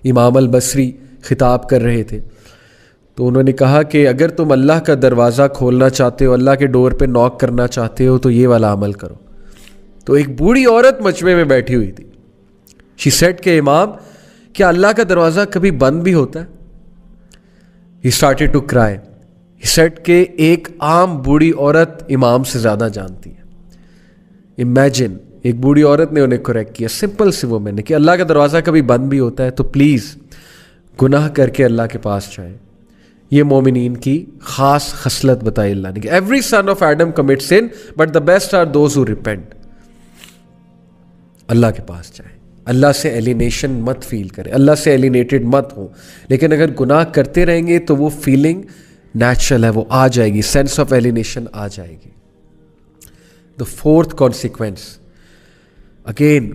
امام البصری خطاب کر رہے تھے، تو انہوں نے کہا کہ اگر تم اللہ کا دروازہ کھولنا چاہتے ہو، اللہ کے ڈور پہ نوک کرنا چاہتے ہو، تو یہ والا عمل کرو. تو ایک بوڑھی عورت مجمع میں بیٹھی ہوئی تھی. شی سیڈ کہ امام، کیا اللہ کا دروازہ کبھی بند بھی ہوتا ہے؟ He started to cry. He said کہ ایک عام بوڑھی عورت امام سے زیادہ جانتی ہے. امیجن، ایک بوڑھی عورت نے انہیں کریکٹ کیا، سمپل سی وہ میں نے کہ اللہ کا دروازہ کبھی بند بھی ہوتا ہے، تو پلیز گناہ کر کے اللہ کے پاس جائیں. یہ مومنین کی خاص خصلت بتائی اللہ نے کہ every son of Adam commit sin but the best are those who repent. Allah کے پاس جائیں، اللہ سے ایلینیشن مت فیل کریں، اللہ سے ایلینیٹڈ مت ہوں. لیکن اگر گناہ کرتے رہیں گے تو وہ فیلنگ نیچرل ہے، وہ آ جائے گی، سینس آف ایلینیشن آ جائے گی. The fourth consequence, again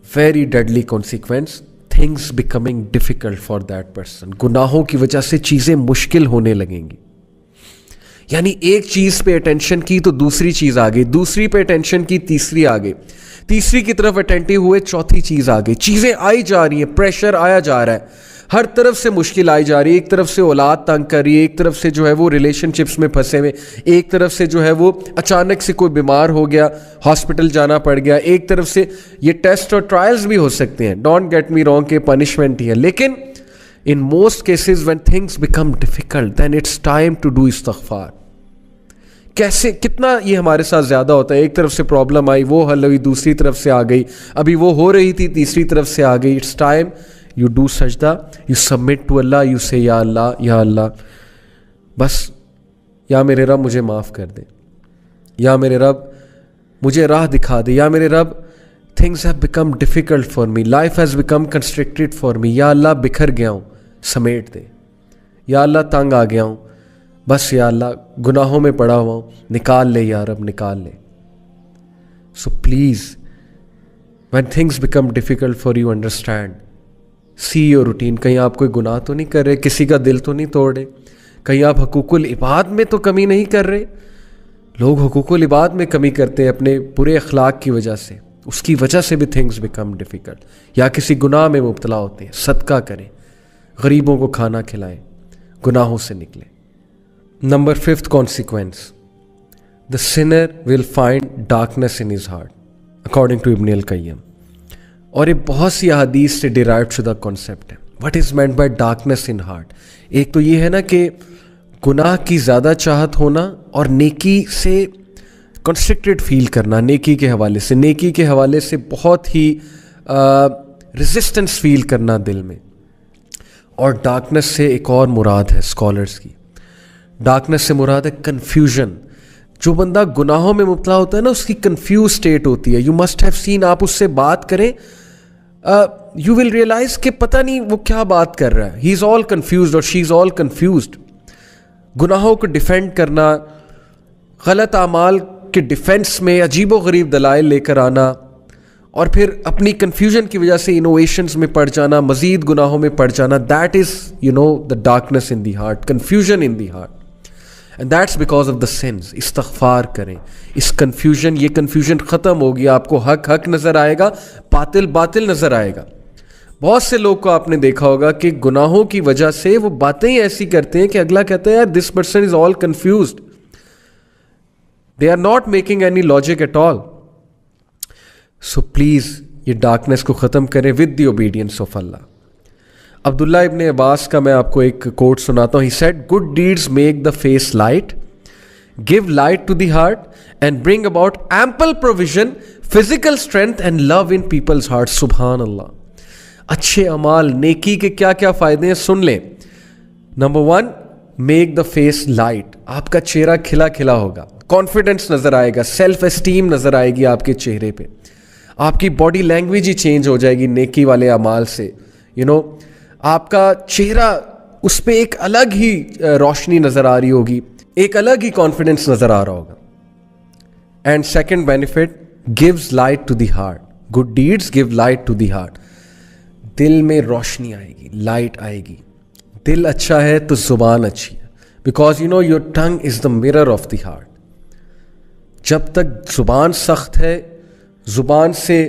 very deadly consequence, things becoming difficult for that person. گناہوں کی وجہ سے چیزیں مشکل ہونے لگیں گی. یعنی ایک چیز پہ اٹینشن کی تو دوسری چیز آ گئی، دوسری پہ اٹینشن کی تیسری آ گئی، تیسری کی طرف اٹینٹیو ہوئے چوتھی چیز آ گئی. چیزیں آئی جا رہی ہیں، پریشر آیا جا رہا ہے، ہر طرف سے مشکل آئی جا رہی ہے. ایک طرف سے اولاد تنگ کر رہی ہے، ایک طرف سے جو ہے وہ ریلیشن شپس میں پھنسے ہوئے، ایک طرف سے جو ہے وہ اچانک سے کوئی بیمار ہو گیا، ہاسپٹل جانا پڑ گیا، ایک طرف سے یہ ٹیسٹ اور ٹرائلز بھی ہو سکتے ہیں، ڈونٹ گیٹ می رانگ کہ پنشمنٹ ہی ہے. لیکن in most cases when things become difficult then it's time to do استغفار. کیسے کتنا یہ ہمارے ساتھ زیادہ ہوتا ہے، ایک طرف سے پرابلم آئی، وہ حل ہوئی، دوسری طرف سے آ گئی، ابھی وہ ہو رہی تھی، تیسری طرف سے آ گئی. اٹس ٹائم یو ڈو سجدہ، you submit to Allah, you say یا اللہ، یا اللہ بس، یا میرے رب مجھے معاف کر دے، یا میرے رب مجھے راہ دکھا دے، یا میرے رب things have become difficult for me, life has become constructed for me, یا اللہ بکھر گیا ہوں سمیٹ دے، یا اللہ تنگ آ گیا ہوں بس، یا اللہ گناہوں میں پڑا ہوا ہوں نکال لے، یا رب نکال لے. So please when things become difficult for you understand, see your routine. کہیں آپ کوئی گناہ تو نہیں کر رہے، کسی کا دل تو نہیں توڑ رہے، کہیں آپ حقوق العباد میں تو کمی نہیں کر رہے. لوگ حقوق العباد میں کمی کرتے ہیں اپنے برے اخلاق کی وجہ سے، اس کی وجہ سے بھی تھنگس بیکم ڈیفیکلٹ. یا کسی گناہ میں مبتلا ہوتے ہیں، صدقہ کریں، غریبوں کو کھانا کھلائیں، گناہوں سے نکلیں. Number 5th consequence, the sinner will find darkness in his heart, according to Ibn al-Qayyim. اور یہ بہت سی احادیث سے ڈیرائیو شدہ کانسیپٹ ہے. What is meant by darkness in heart؟ ایک تو یہ ہے نا کہ گناہ کی زیادہ چاہت ہونا اور نیکی سے کنسٹرکٹڈ فیل کرنا، نیکی کے حوالے سے، نیکی کے حوالے سے بہت ہی ریزسٹنس فیل کرنا دل میں. اور ڈارکنس سے ایک اور مراد ہے اسکالرس کی، ڈارکنس سے مراد ہے کنفیوژن. جو بندہ گناہوں میں مبتلا ہوتا ہے نا، اس کی کنفیوز اسٹیٹ ہوتی ہے. یو مسٹ ہیو سین، آپ اس سے بات کریں، یو ول ریئلائز کہ پتہ نہیں وہ کیا بات کر رہا ہے. ہی از آل کنفیوزڈ اور شی از آل کنفیوزڈ. گناہوں کو ڈیفینڈ کرنا، غلط اعمال کے ڈیفینس میں عجیب و غریب دلائل لے کر آنا، اور پھر اپنی کنفیوژن کی وجہ سے انوویشنز میں پڑ جانا، مزید گناہوں میں پڑ جانا. That is the darkness in the heart, confusion in the heart. And that's because of the sins. استغفار کریں. اس کنفیوژن، یہ کنفیوژن ختم ہوگی، آپ کو حق حق نظر آئے گا، باطل باطل نظر آئے گا. بہت سے لوگ کو آپ نے دیکھا ہوگا کہ گناہوں کی وجہ سے وہ باتیں ہی ایسی کرتے ہیں کہ اگلا کہتا ہے یار this person is all confused, they are not making any logic at all. So please یہ ڈارکنس کو ختم کریں with the obedience of Allah. Abdullah ibn Abbas کا میں آپ کو ایک کوٹ سناتا ہوں. He said good deeds make the face light, give light to the heart and bring about ample provision, physical strength and love in people's heart. سبحان اللہ. اچھے اعمال، نیکی کے کیا کیا فائدے ہیں سن لیں. Number 1، make the face light. آپ کا چہرہ کھلا کھلا ہوگا، کانفیڈنس نظر آئے گا، سیلف اسٹیم نظر آئے گی آپ کے چہرے پہ. آپ کی باڈی لینگویج ہی چینج ہو جائے گی نیکی والے اعمال سے. آپ کا چہرہ، اس پہ ایک الگ ہی روشنی نظر آ رہی ہوگی، ایک الگ ہی کانفیڈنس نظر آ رہا ہوگا. And second benefit, gives light to the heart. Good deeds give light to the heart. دل میں روشنی آئے گی، لائٹ آئے گی. دل اچھا ہے تو زبان اچھی ہے، because your tongue is the mirror of the heart. جب تک زبان سخت ہے، زبان سے